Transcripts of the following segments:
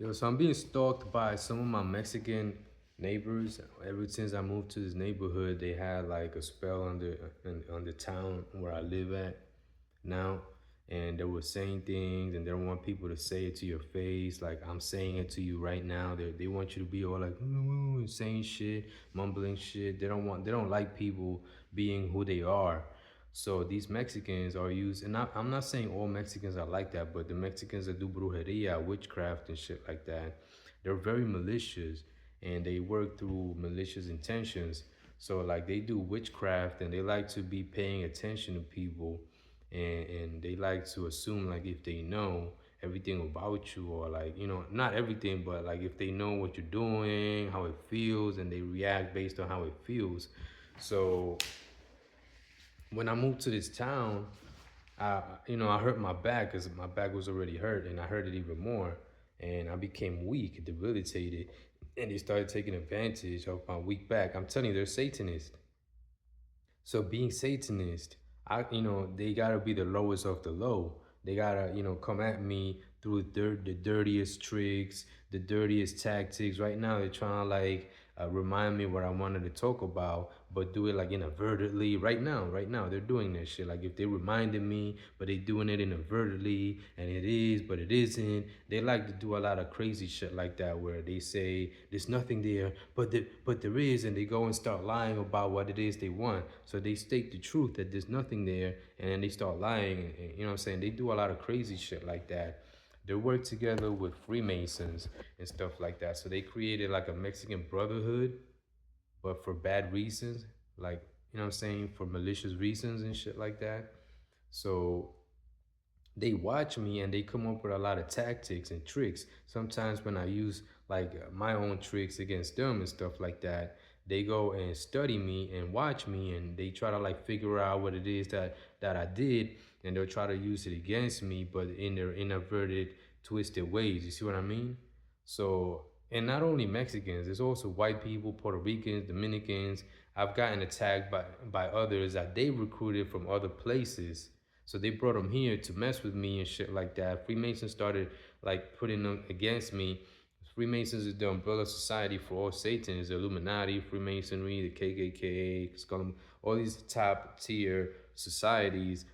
Yo, so I'm being stalked by some of my Mexican neighbors. Ever since I moved to this neighborhood, they had like a spell on the town where I live at now, and they were saying things, and they don't want people to say it to your face. Like I'm saying it to you right now. They want you to be all like saying shit, mumbling shit. They don't like people being who they are. So these Mexicans are used, and I'm not saying all Mexicans are like that, but the Mexicans that do brujeria, witchcraft, and shit like that, they're very malicious, and they work through malicious intentions. So like they do witchcraft, and they like to be paying attention to people, and they like to assume like if they know everything about you, or like not everything, but like if they know what you're doing, how it feels, and they react based on how it feels. So when I moved to this town, I hurt my back because my back was already hurt, and I hurt it even more, and I became weak, debilitated, and they started taking advantage of my weak back. I'm telling you, they're Satanists. So being Satanist, they gotta be the lowest of the low. They gotta, come at me through the dirtiest tricks, the dirtiest tactics. Right now, they're trying to like remind me what I wanted to talk about, but do it like inadvertently. Right now, they're doing this shit. Like if they reminded me, but they doing it inadvertently, and it is, but it isn't. They like to do a lot of crazy shit like that, where they say there's nothing there, but there is, and they go and start lying about what it is they want. So they state the truth that there's nothing there, and then they start lying, and you know what I'm saying? They do a lot of crazy shit like that. They work together with Freemasons and stuff like that. So they created like a Mexican brotherhood, but for bad reasons, like you know what I'm saying, for malicious reasons and shit like that. So they watch me, and they come up with a lot of tactics and tricks. Sometimes when I use like my own tricks against them and stuff like that, they go and study me and watch me, and they try to like figure out what it is that I did, and they'll try to use it against me, but in their inverted, twisted ways. You see what I mean? So, and not only Mexicans, there's also white people, Puerto Ricans, Dominicans. I've gotten attacked by others that they recruited from other places, so they brought them here to mess with me and shit like that. Freemasons started like putting them against me. Freemasons is the umbrella society for all Satans, the Illuminati, Freemasonry, the KKK, Skull, all these top tier societies,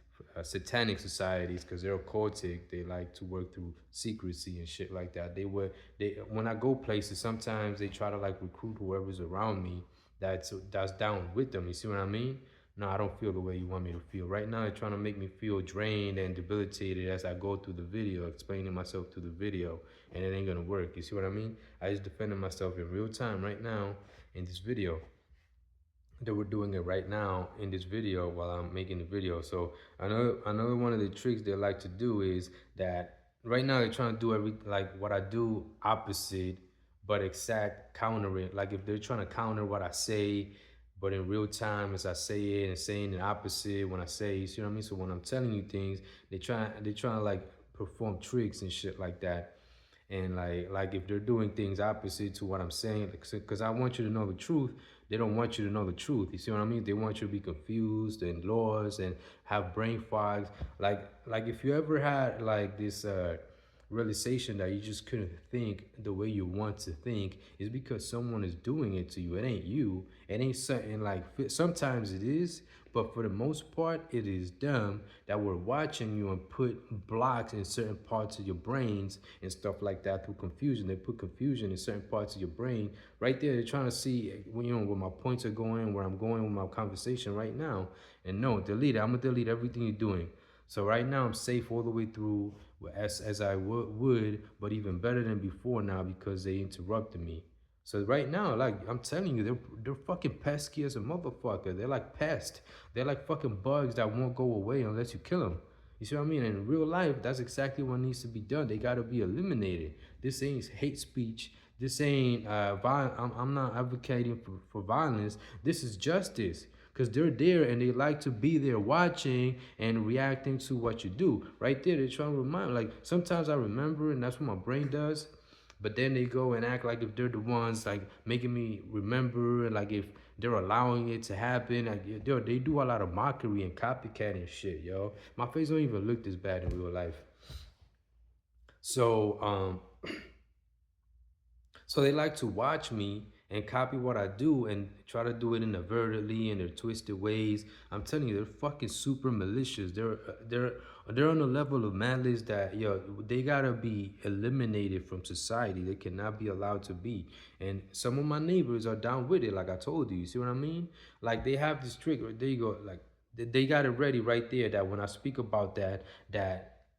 satanic societies, because they're occultic. They like to work through secrecy and shit like that. They when I go places, sometimes they try to like recruit whoever's around me that's down with them. You see what I mean? No, I don't feel the way you want me to feel. Right now, they're trying to make me feel drained and debilitated as I go through the video, explaining myself through the video, and it ain't gonna work. You see what I mean? I just defended myself in real time right now in this video. That we're doing it right now in this video while I'm making the video. So another one of the tricks they like to do is that right now they're trying to do every like what I do opposite, but exact counter it. Like if they're trying to counter what I say, but in real time as I say it, and saying the opposite when I say, you see what I mean? So when I'm telling you things, they trying to like perform tricks and shit like that. And like if they're doing things opposite to what I'm saying, because I want you to know the truth, they don't want you to know the truth. You see what I mean? They want you to be confused and lost and have brain fogs. Like if you ever had like this realization that you just couldn't think the way you want to think, is because someone is doing it to you. It ain't you. It ain't something like, sometimes it is, but for the most part, it is them that were watching you and put blocks in certain parts of your brains and stuff like that through confusion. They put confusion in certain parts of your brain. Right there, they're trying to see where my points are going, where I'm going with my conversation right now. And no, delete it. I'm gonna delete everything you're doing. So right now I'm safe all the way through as I would, but even better than before now because they interrupted me. So right now, like I'm telling you, they're fucking pesky as a motherfucker. They're like pests. They're like fucking bugs that won't go away unless you kill them. You see what I mean? In real life, that's exactly what needs to be done. They got to be eliminated. This ain't hate speech. This ain't violence. I'm not advocating for violence. This is justice. Because they're there and they like to be there watching and reacting to what you do. Right there, they're trying to remind. Like sometimes I remember, and that's what my brain does. But then they go and act like if they're the ones like making me remember, and like if they're allowing it to happen. Like they do a lot of mockery and copycat and shit, yo. My face don't even look this bad in real life. So So they like to watch me and copy what I do and try to do it inadvertently in their twisted ways. I'm telling you, they're fucking super malicious. They're on a level of malice that they gotta be eliminated from society. They cannot be allowed to be. And some of my neighbors are down with it, like I told you. You see what I mean? Like they have this trick. There you go. Like they got it ready right there. That when I speak about that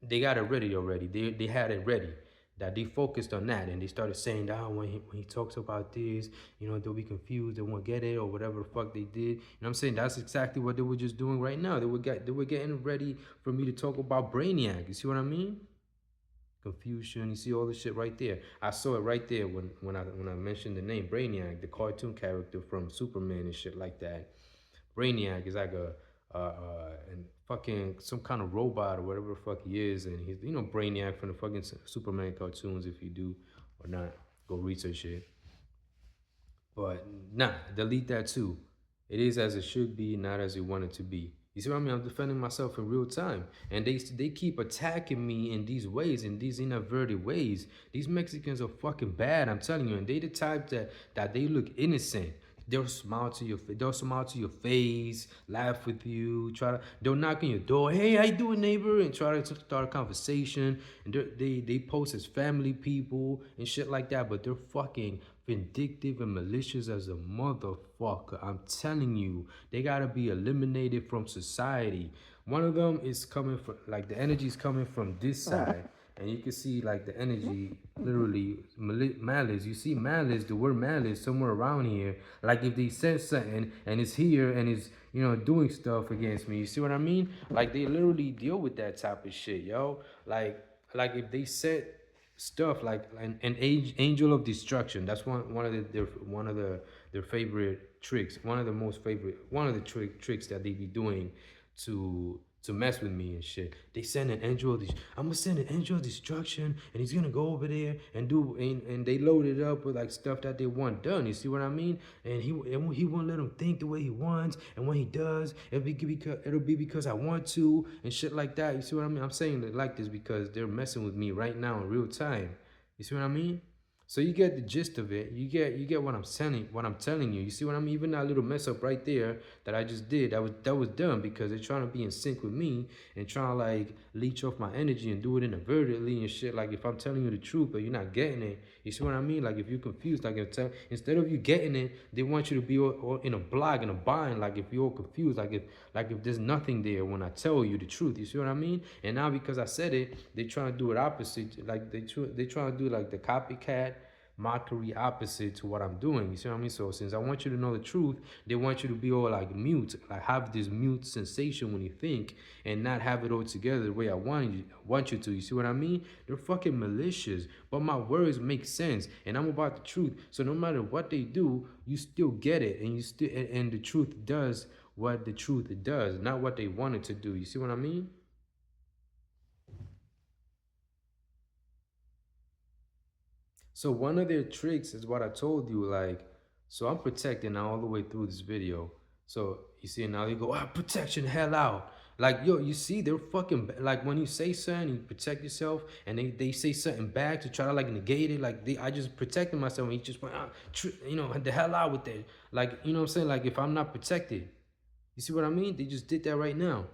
they got it ready already. They had it ready that they focused on that and they started saying that when he talks about this, they'll be confused, they won't get it or whatever the fuck they did. I'm saying? That's exactly what they were just doing right now. They were getting ready for me to talk about Brainiac. You see what I mean? Confusion. You see all this shit right there. I saw it right there when I mentioned the name Brainiac, the cartoon character from Superman and shit like that. Brainiac is like and fucking some kind of robot or whatever the fuck he is, and he's Brainiac from the fucking Superman cartoons. If you do or not, go research it. But nah, delete that too. It is as it should be, not as it wanted to be. You see what I mean? I'm defending myself in real time, and they keep attacking me in these ways, in these inadvertent ways. These Mexicans are fucking bad. I'm telling you, and they the type that they look innocent. They'll smile to your face, laugh with you, they'll knock on your door. Hey, how you doing, neighbor? And try to start a conversation. And they post as family people and shit like that. But they're fucking vindictive and malicious as a motherfucker. I'm telling you, they gotta be eliminated from society. One of them is coming from, like, the energy is coming from this side, and you can see like the energy literally malice. You see malice, the word malice somewhere around here. Like if they said something and it's here and it's doing stuff against me. You see what I mean? Like they literally deal with that type of shit, yo. Like if they said stuff like an angel of destruction. That's one of their favorite tricks. One of the tricks that they be doing to mess with me and shit. They send an angel of I'm gonna send an angel of destruction, and he's gonna go over there and and they load it up with like stuff that they want done. You see what I mean? And he won't let them think the way he wants, and when he does, it'll be because I want to and shit like that. You see what I mean? I'm saying it like this because they're messing with me right now in real time. You see what I mean? So you get the gist of it. You get what I'm telling you. You see what I mean? Even that little mess up right there that I just did, that was done because they're trying to be in sync with me and trying to like leech off my energy and do it inadvertently and shit. Like if I'm telling you the truth but you're not getting it, you see what I mean? Like if you're confused, like instead of you getting it, they want you to be all in a block, in a bind. Like if you're all confused, like if there's nothing there when I tell you the truth. You see what I mean? And now because I said it, they trying to do it opposite. Like they trying to do like the copycat mockery opposite to what I'm doing. You see what I mean? So since I want you to know the truth, they want you to be all like mute, like have this mute sensation when you think, and not have it all together the way I want you to. You see what I mean? They're fucking malicious, but my words make sense, and I'm about the truth. So no matter what they do, you still get it, and and the truth does what the truth does, not what they wanted to do. You see what I mean? So one of their tricks is what I told you, like, so I'm protecting now all the way through this video. So you see now they go, protection, hell out. Like, yo, you see, they're fucking, like, when you say something, you protect yourself, and they say something back to try to, like, negate it. Like, I just protected myself, and he just went, the hell out with that. Like, you know what I'm saying? Like, if I'm not protected, you see what I mean? They just did that right now.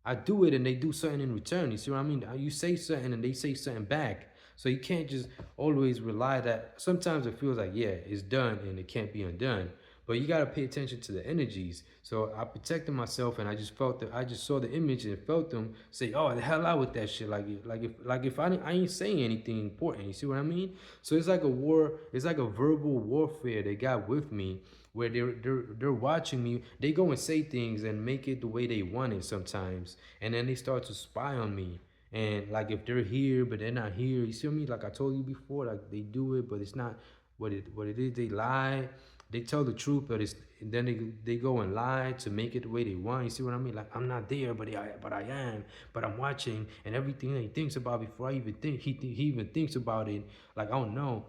I do it and they do something in return. You see what I mean? You say something and they say something back. So you can't just always rely that. Sometimes it feels like, yeah, it's done and it can't be undone. But you gotta pay attention to the energies. So I protected myself and I just felt that I just saw the image and felt them say, "Oh, the hell out with that shit!" Like if I ain't saying anything important. You see what I mean? So it's like a war. It's like a verbal warfare they got with me, where they're watching me. They go and say things and make it the way they want it sometimes, and then they start to spy on me. And like if they're here but they're not here, you see me? Like I told you before, like they do it, but it's not what it is. They lie. They tell the truth, but it's then they go and lie to make it the way they want. You see what I mean? Like I'm not there, but I am. But I'm watching, and everything that he thinks about before I even think he even thinks about it. Like I don't know,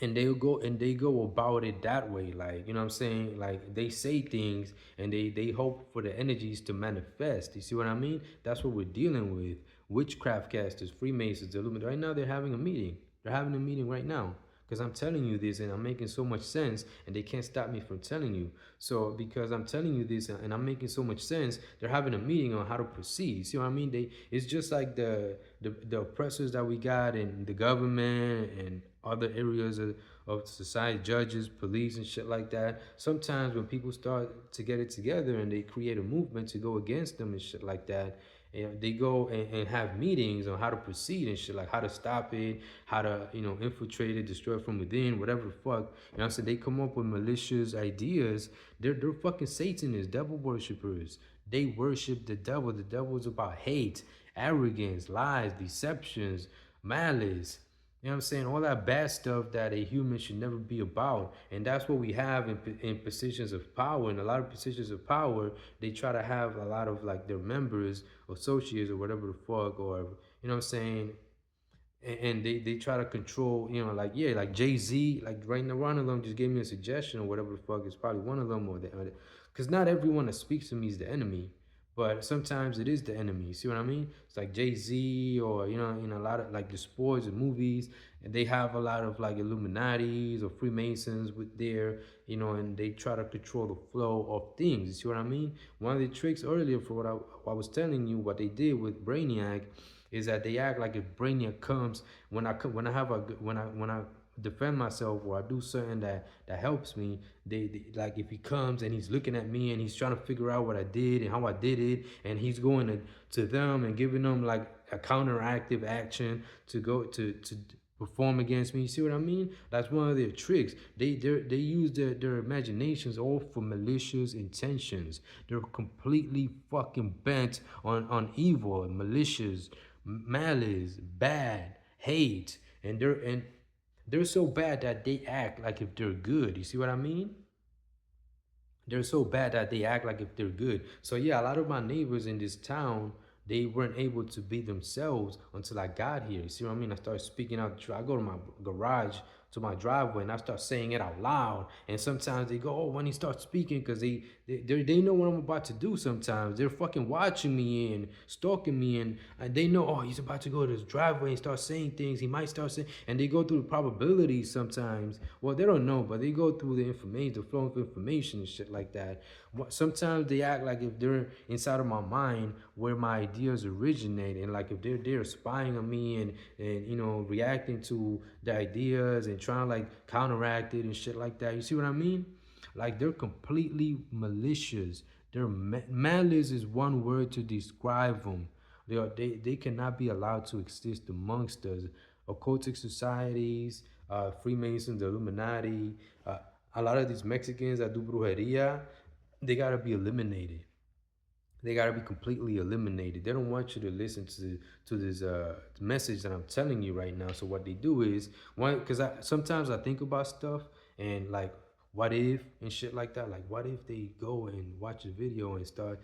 and they go about it that way, like, you know what I'm saying? Like they say things and they hope for the energies to manifest. You see what I mean? That's what we're dealing with. Witchcraft casters, Freemasons, Illuminati. Right now they're having a meeting. They're having a meeting right now because I'm telling you this and I'm making so much sense, and they can't stop me from telling you. So because I'm telling you this and I'm making so much sense, they're having a meeting on how to proceed. See what I mean? It's just like the oppressors that we got in the government and other areas of society, judges, police, and shit like that. Sometimes when people start to get it together and they create a movement to go against them and shit like that, and they go and have meetings on how to proceed and shit, like how to stop it, how to, infiltrate it, destroy it from within, whatever the fuck. You know what I'm saying? They come up with malicious ideas. They're fucking Satanists, devil worshippers. They worship the devil. The devil is about hate, arrogance, lies, deceptions, malice. You know what I'm saying? All that bad stuff that a human should never be about. And that's what we have in positions of power. In a lot of positions of power, they try to have a lot of like their members, associates, or whatever the fuck, or, you know what I'm saying? And they try to control, like, yeah, like Jay-Z, like right now, one of them just gave me a suggestion or whatever the fuck. It's probably one of them, or because not everyone that speaks to me is the enemy, but sometimes it is the enemy. You see what I mean? It's like Jay-Z, or, in a lot of like the sports and movies, and they have a lot of like Illuminatis or Freemasons with their, and they try to control the flow of things. You see what I mean? One of the tricks earlier for what I was telling you, what they did with Brainiac, is that they act like if Brainiac comes, when I have a when I defend myself, or I do something that helps me, they like, if he comes and he's looking at me and he's trying to figure out what I did and how I did it, and he's going to them and giving them like a counteractive action to go to perform against me. You see what I mean? That's one of their tricks. They use their imaginations all for malicious intentions. They're completely fucking bent on evil and malicious, malice, bad, hate, and they're so bad that they act like if they're good. You see what I mean? They're so bad that they act like if they're good. So yeah, a lot of my neighbors in this town, they weren't able to be themselves until I got here. You see what I mean? I started speaking out. I go to my garage, to my driveway, and I start saying it out loud. And sometimes they go, "Oh," when he starts speaking, because they know what I'm about to do. Sometimes they're fucking watching me and stalking me, and they know, oh, he's about to go to his driveway and start saying things. He might start saying, and they go through the probabilities sometimes. Well, they don't know, but they go through the information, the flow of information and shit like that. Sometimes they act like if they're inside of my mind where my ideas originate, and like if they're spying on me and reacting to the ideas and trying to like counteract it and shit like that. You see what I mean? Like they're completely malicious. Malice is one word to describe them. They cannot be allowed to exist amongst us. Occultic societies, Freemasons, the Illuminati, a lot of these Mexicans that do brujeria, they gotta be eliminated. They gotta be completely eliminated. They don't want you to listen to this message that I'm telling you right now. So what they do is, one, because I sometimes I think about stuff and like, what if and shit like that. Like, what if they go and watch the video and start,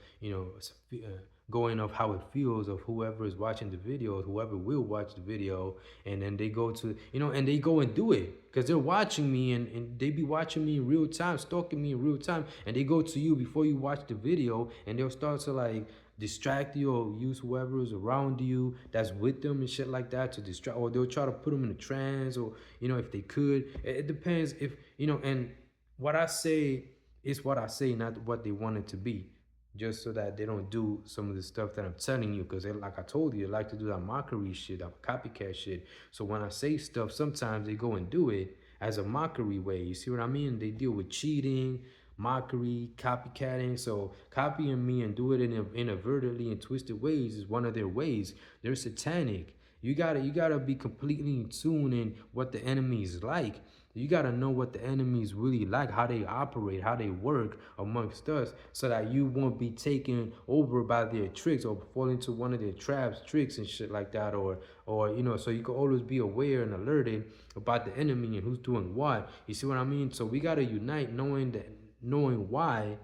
going off how it feels of whoever is watching the video, whoever will watch the video, and then they go to, and they go and do it because they're watching me, and they be watching me in real time, stalking me in real time, and they go to you before you watch the video, and they'll start to like distract you or use whoever is around you that's with them and shit like that to distract, or they'll try to put them in a trance, or if they could. It depends if and what I say is what I say, not what they want it to be, just so that they don't do some of the stuff that I'm telling you. Because like I told you, they like to do that mockery shit, that copycat shit. So when I say stuff, sometimes they go and do it as a mockery way. You see what I mean? They deal with cheating, mockery, copycatting. So copying me and do it inadvertently in twisted ways is one of their ways. They're satanic. You gotta be completely in tune in what the enemy is like. You gotta know what the enemies really like, how they operate, how they work amongst us, so that you won't be taken over by their tricks or fall into one of their traps, tricks and shit like that, or so you can always be aware and alerted about the enemy and who's doing what. You see what I mean? So we gotta unite, knowing why,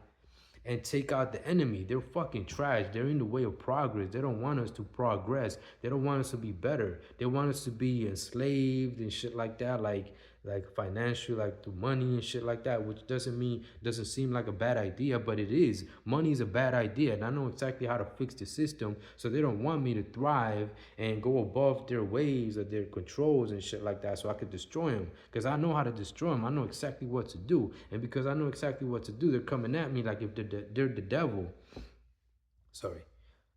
and take out the enemy. They're fucking trash. They're in the way of progress. They don't want us to progress. They don't want us to be better. They want us to be enslaved and shit like that. Like like financial, like through money and shit like that, which doesn't seem like a bad idea, but it is. Money is a bad idea, and I know exactly how to fix the system, so they don't want me to thrive and go above their ways or their controls and shit like that, so I could destroy them. Because I know how to destroy them. I know exactly what to do, and because I know exactly what to do, they're coming at me like if they're the devil. Sorry,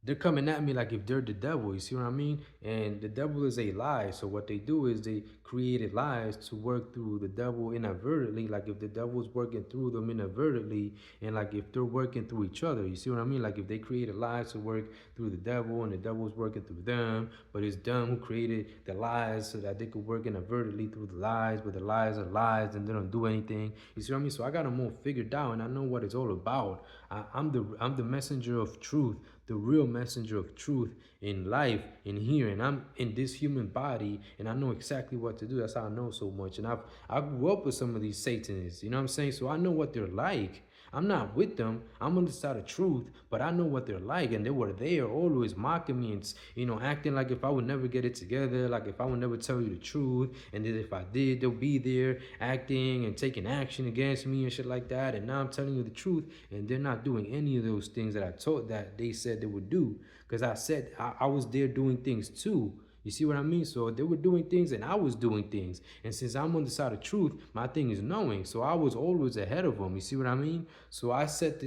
they're coming at me like if they're the devil. You see what I mean? And the devil is a lie. So what they do is they created lies to work through the devil inadvertently. Like if the devil's working through them inadvertently, and like if they're working through each other. You see what I mean? Like if they created lies to work through the devil, and the devil's working through them, but it's them who created the lies so that they could work inadvertently through the lies, but the lies are lies and they don't do anything. You see what I mean? So I got them all figured out, and I know what it's all about. I'm the messenger of truth, the real messenger of truth in life, in here, and I'm in this human body, and I know exactly what to do. That's how I know so much. And I grew up with some of these Satanists, you know what I'm saying? So I know what they're like. I'm not with them. I'm on the side of truth, but I know what they're like, and they were there always mocking me and acting like if I would never get it together, like if I would never tell you the truth, and then if I did, they'll be there acting and taking action against me and shit like that. And now I'm telling you the truth, and they're not doing any of those things that I told that they said they would do, because I said I was there doing things too. You see what I mean? So they were doing things and I was doing things. And since I'm on the side of truth, my thing is knowing. So I was always ahead of them. You see what I mean? So I set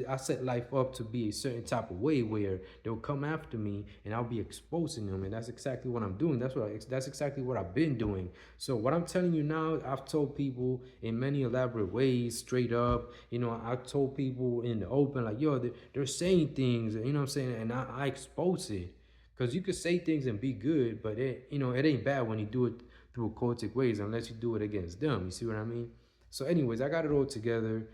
life up to be a certain type of way where they'll come after me and I'll be exposing them. And that's exactly what I'm doing. That's exactly what I've been doing. So what I'm telling you now, I've told people in many elaborate ways, straight up. I've told people in the open, like, yo, they're saying things, you know what I'm saying? And I expose it. Because you could say things and be good, but it ain't bad when you do it through occultic ways, unless you do it against them. You see what I mean? So, anyways, I got it all together.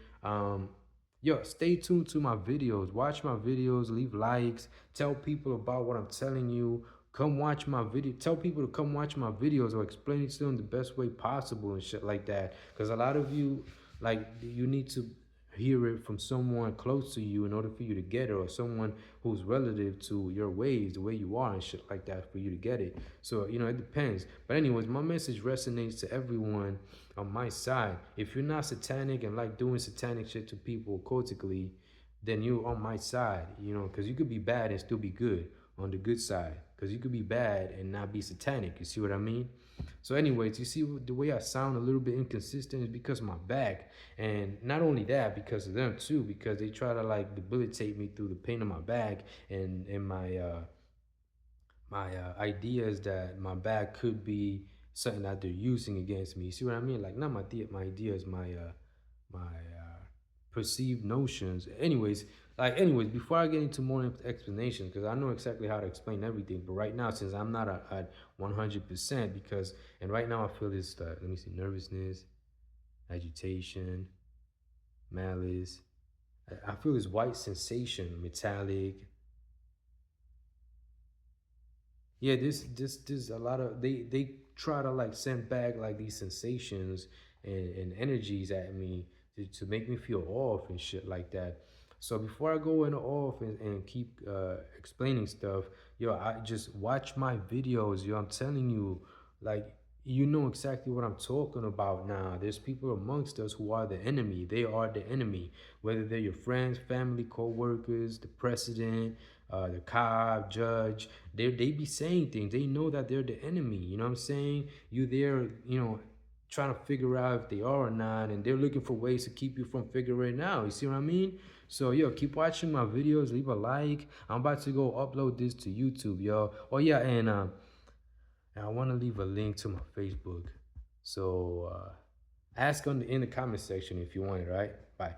Yo, stay tuned to my videos. Watch my videos, leave likes, tell people about what I'm telling you. Come watch my video. Tell people to come watch my videos or explain it to them the best way possible and shit like that. Because a lot of you, like, you need to hear it from someone close to you in order for you to get it, or someone who's relative to your ways, the way you are and shit like that, for you to get it. So it depends. But anyways, my message resonates to everyone on my side. If you're not satanic and like doing satanic shit to people cultically, then you're on my side, because you could be bad and still be good on the good side, because you could be bad and not be satanic. You see what I mean? So anyways, you see the way I sound a little bit inconsistent is because of my back. And not only that, because of them too, because they try to like debilitate me through the pain of my back, and my ideas that my back could be something that they're using against me. You see what I mean? Like, not my ideas, my perceived notions. Anyways, before I get into more explanation, because I know exactly how to explain everything, but right now, since I'm not at 100%, and right now I feel this, let me see, nervousness, agitation, malice. I feel this white sensation, metallic. Yeah, this a lot of, they try to like send back like these sensations and energies at me to make me feel off and shit like that. So before I go into off and keep explaining stuff, yo, I just watch my videos, yo. I'm telling you, like, you know exactly what I'm talking about now. There's people amongst us who are the enemy. They are the enemy, whether they're your friends, family, co-workers, the president, the cop, judge. They be saying things. They know that they're the enemy. You know what I'm saying? You there, trying to figure out if they are or not, and they're looking for ways to keep you from figuring it out. You see what I mean? So yo, keep watching my videos. Leave a like. I'm about to go upload this to YouTube, yo. Oh yeah, and I want to leave a link to my Facebook. So ask in the comment section if you want it. Right? Bye.